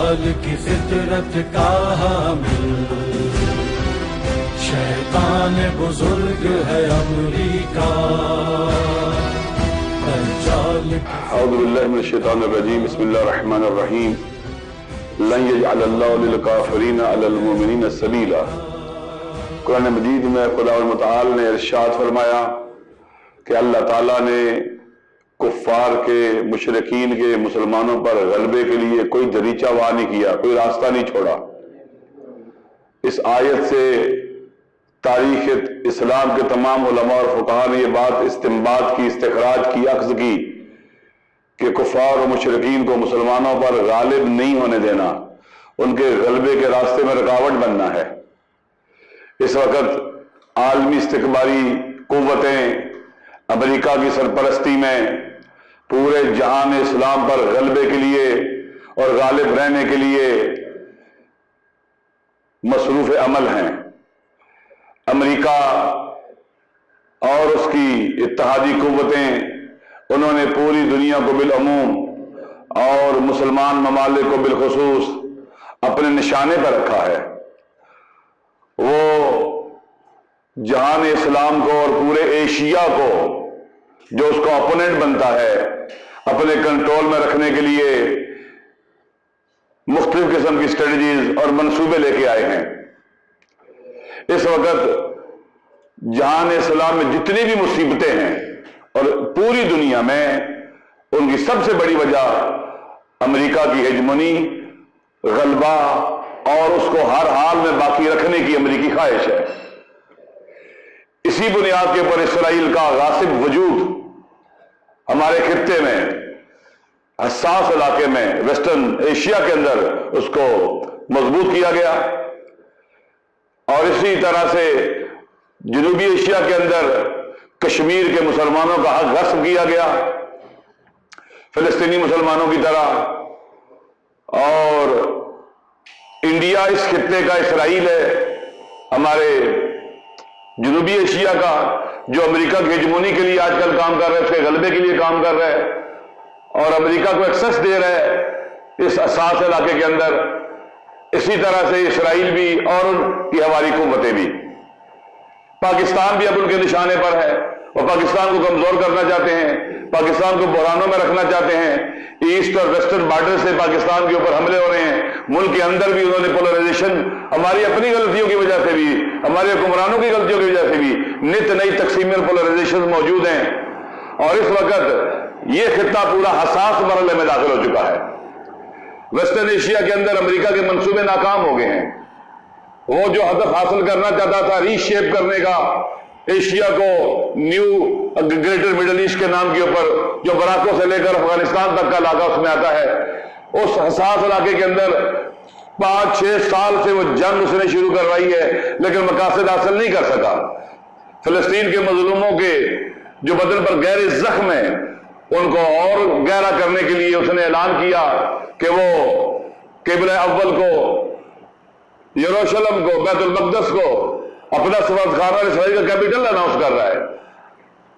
دجال کی فطرت کا حامل شیطان بزرگ ہے امریکہ دجال. اعوذ باللہ من الشیطان الرجیم. بسم اللہ الرحمن الرحیم. لن یجعل اللہ للکافرین علی المؤمنین سبیلا. قرآن مجید میں خدا متعال نے ارشاد فرمایا کہ اللہ تعالیٰ نے کفار کے، مشرکین کے، مسلمانوں پر غلبے کے لیے کوئی دریچہ وا نہیں کیا، کوئی راستہ نہیں چھوڑا. اس آیت سے تاریخ اسلام کے تمام علماء اور فقہاء نے یہ بات استنباط کی، استخراج کی، اخذ کی کہ کفار و مشرکین کو مسلمانوں پر غالب نہیں ہونے دینا، ان کے غلبے کے راستے میں رکاوٹ بننا ہے. اس وقت عالمی استکباری قوتیں امریکہ کی سرپرستی میں پورے جہان اسلام پر غلبے کے لیے اور غالب رہنے کے لیے مصروف عمل ہیں. امریکہ اور اس کی اتحادی قوتیں، انہوں نے پوری دنیا کو بالعموم اور مسلمان ممالک کو بالخصوص اپنے نشانے پر رکھا ہے. وہ جہان اسلام کو اور پورے ایشیا کو، جو اس کا اپوننٹ بنتا ہے، اپنے کنٹرول میں رکھنے کے لیے مختلف قسم کی اسٹریٹجیز اور منصوبے لے کے آئے ہیں. اس وقت جہان اسلام میں جتنی بھی مصیبتیں ہیں اور پوری دنیا میں، ان کی سب سے بڑی وجہ امریکہ کی ہیجمونی، غلبہ اور اس کو ہر حال میں باقی رکھنے کی امریکی خواہش ہے. اسی بنیاد کے اوپر اسرائیل کا غاصب وجود ہمارے خطے میں، حساس علاقے میں، ویسٹرن ایشیا کے اندر اس کو مضبوط کیا گیا، اور اسی طرح سے جنوبی ایشیا کے اندر کشمیر کے مسلمانوں کا حق غصب کیا گیا فلسطینی مسلمانوں کی طرح. اور انڈیا اس خطے کا اسرائیل ہے، ہمارے جنوبی ایشیا کا، جو امریکہ کی ہیجمونی کے لیے آج کل کام کر رہا ہے، اس کے غلبے کے لیے کام کر رہا ہے اور امریکہ کو ایکسس دے رہا ہے اس حساس علاقے کے اندر. اسی طرح سے اسرائیل بھی اور ان کی ہماری قوتیں بھی. پاکستان بھی اب ان کے نشانے پر ہے اور پاکستان کو کمزور کرنا چاہتے ہیں، پاکستان کو بحرانوں میں رکھنا چاہتے ہیں. ایسٹ اور ویسٹرن بارڈر سے پاکستان کے اوپر حملے ہو رہے ہیں. ملک کے اندر بھی انہوں نے پولرائزیشن، ہماری اپنی غلطیوں کی وجہ سے بھی، ہمارے حکمرانوں کی غلطیوں کی وجہ سے بھی نت نئی تقسیم اور پولرائزیشن موجود ہیں. اور اس وقت یہ خطہ پورا حساس مرحلے میں داخل ہو چکا ہے. ویسٹرن ایشیا کے اندر امریکہ کے منصوبے ناکام ہو گئے ہیں. وہ جو ہدف حاصل کرنا چاہتا تھا ری شیپ کرنے کا ایشیا کو، نیو گریٹر مڈل ایسٹ کے نام کے اوپر، جو براکو سے لے کر افغانستان تک کا علاقہ اس میں آتا ہے، اس حساس علاقے کے اندر 5-6 سال سے وہ جنگ اس نے شروع کروائی ہے لیکن مقاصد حاصل نہیں کر سکا. فلسطین کے مظلوموں کے جو بدن پر گہرے زخم ہیں، ان کو اور گہرا کرنے کے لیے اس نے اعلان کیا کہ وہ قبلہ اول کو، یروشلم کو، بیت المقدس کو اپنا سفارتخانہ اسرائیل کا کیپٹل اناؤنس کر رہا ہے.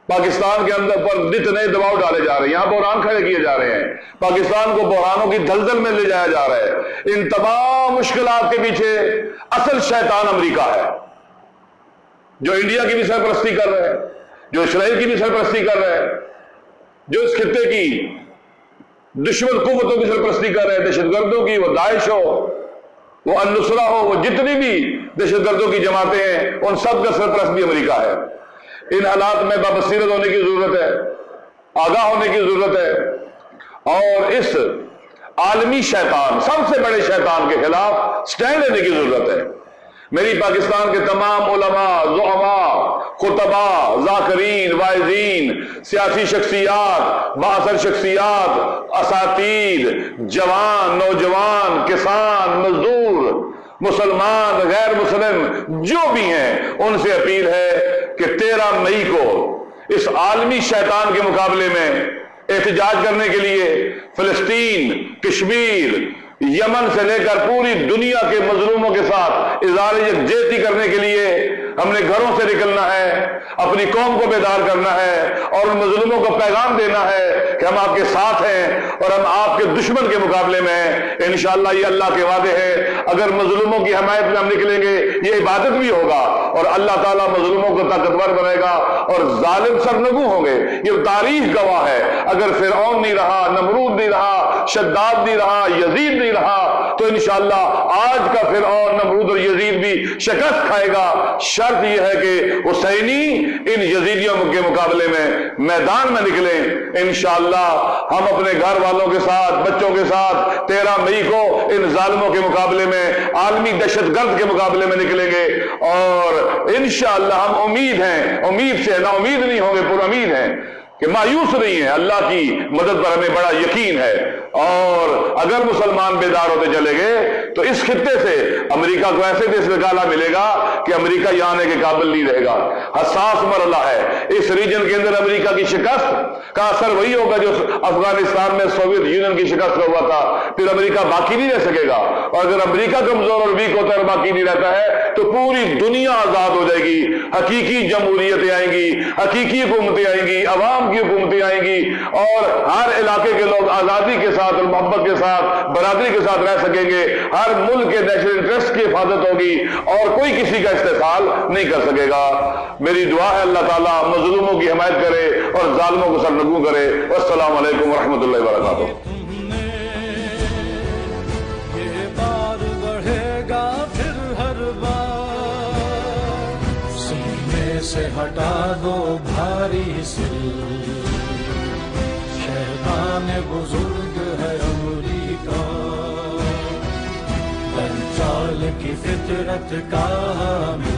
پاکستان کے اندر پر نت نئے دباؤ ڈالے جا رہے ہیں، یہاں بحران کھڑے کیے جا رہے ہیں، پاکستان کو بحرانوں کی دلدل میں لے جایا جا رہا ہے. ان تمام مشکلات کے پیچھے اصل شیطان امریکہ ہے، جو انڈیا کی بھی سرپرستی کر رہا ہے، جو اسرائیل کی بھی سرپرستی کر رہا ہے، جو اس خطے کی دشمن قوتوں کی سرپرستی کر رہے ہیں، دہشت گردوں کی، وہ داعش ہو، وہ النصرہ ہو، وہ جتنی بھی دہشت گردوں کی جماعتیں ہیں، ان سب کا سرپرست بھی امریکہ ہے. ان حالات میں بابصیرت ہونے کی ضرورت ہے، آگاہ ہونے کی ضرورت ہے، اور اس عالمی شیطان، سب سے بڑے شیطان کے خلاف سٹینڈ لینے کی ضرورت ہے. میری پاکستان کے تمام علماء، زعماء، خطباء، ذاکرین، واعظین، سیاسی شخصیات، بااثر شخصیات، اساتید، جوان، نوجوان، کسان، مزدور، مسلمان، غیر مسلم، جو بھی ہیں، ان سے اپیل ہے کہ 13 مئی کو اس عالمی شیطان کے مقابلے میں احتجاج کرنے کے لیے فلسطین، کشمیر، یمن سے لے کر پوری دنیا کے مظلوموں کے ساتھ اظہار یکجہتی کرنے کے لیے ہم نے گھروں سے نکلنا ہے، اپنی قوم کو بیدار کرنا ہے اور ان مظلوموں کو پیغام دینا ہے کہ ہم آپ کے ساتھ ہیں اور ہم آپ کے دشمن کے مقابلے میں ہیں۔ انشاءاللہ یہ اللہ کے وعدے ہیں، اگر مظلوموں کی حمایت میں ہم نکلیں گے یہ عبادت بھی ہوگا اور اللہ تعالیٰ مظلوموں کو طاقتور بنائے گا اور ظالم سرنگوں ہوں گے۔ یہ تاریخ گواہ ہے، اگر فرعون نہیں رہا، نمرود نہیں رہا، شداد نہیں رہا، یزید نہیں رہا، تو انشاءاللہ آج کا فرعون، نمرود اور یزید بھی شکست کھائے گا۔ شرط یہ ہے کہ حسینی ان یزیدیوں کے مقابلے میں میدان میں نکلیں۔ انشاءاللہ ہم اپنے گھر والوں کے ساتھ، بچوں کے ساتھ 13 مئی کو ان ظالموں کے مقابلے میں، عالمی دہشت گرد کے مقابلے میں نکلیں گے اور انشاءاللہ ہم امید ہیں، امید سے نا امید نہیں ہوں گے، پر امید ہیں کہ مایوس نہیں ہے، اللہ کی مدد پر ہمیں بڑا یقین ہے۔ اور اگر مسلمان بیدار ہوتے چلے گئے تو اس خطے سے امریکہ کو ایسے دیش نکالا ملے گا کہ امریکہ یہاں آنے کے قابل نہیں رہے گا۔ حساس مرحلہ ہے، اس ریجن کے اندر امریکہ کی شکست کا اثر وہی ہوگا جو افغانستان میں سوویت یونین کی شکست کا ہوا تھا، پھر امریکہ باقی نہیں رہ سکے گا۔ اور اگر امریکہ کمزور اور ویک ہوتا ہے اور باقی نہیں رہتا ہے تو پوری دنیا آزاد ہو جائے گی، حقیقی جمہوریتیں آئیں گی، حقیقی حکومتیں آئیں گی، عوام کی حکومتیں آئیں گی اور ہر علاقے کے لوگ آزادی کے ساتھ اور محبت کے ساتھ، برادری کے ساتھ رہ سکیں گے۔ ہر ملک کے نیشنل انٹرسٹ کی حفاظت ہوگی اور کوئی کسی کا استحصال نہیں کر سکے گا۔ میری دعا ہے اللہ تعالیٰ مظلوموں کی حمایت کرے اور ظالموں کو سرنگوں کرے۔ والسلام علیکم ورحمۃ اللہ وبرکاتہ۔ یہ بار بڑھے گا پھر ہر بار، سینے سے ہٹا دو بھاری سل، شیطان بزرگ ہے امریکہ، دجال کی فطرت کا حامل۔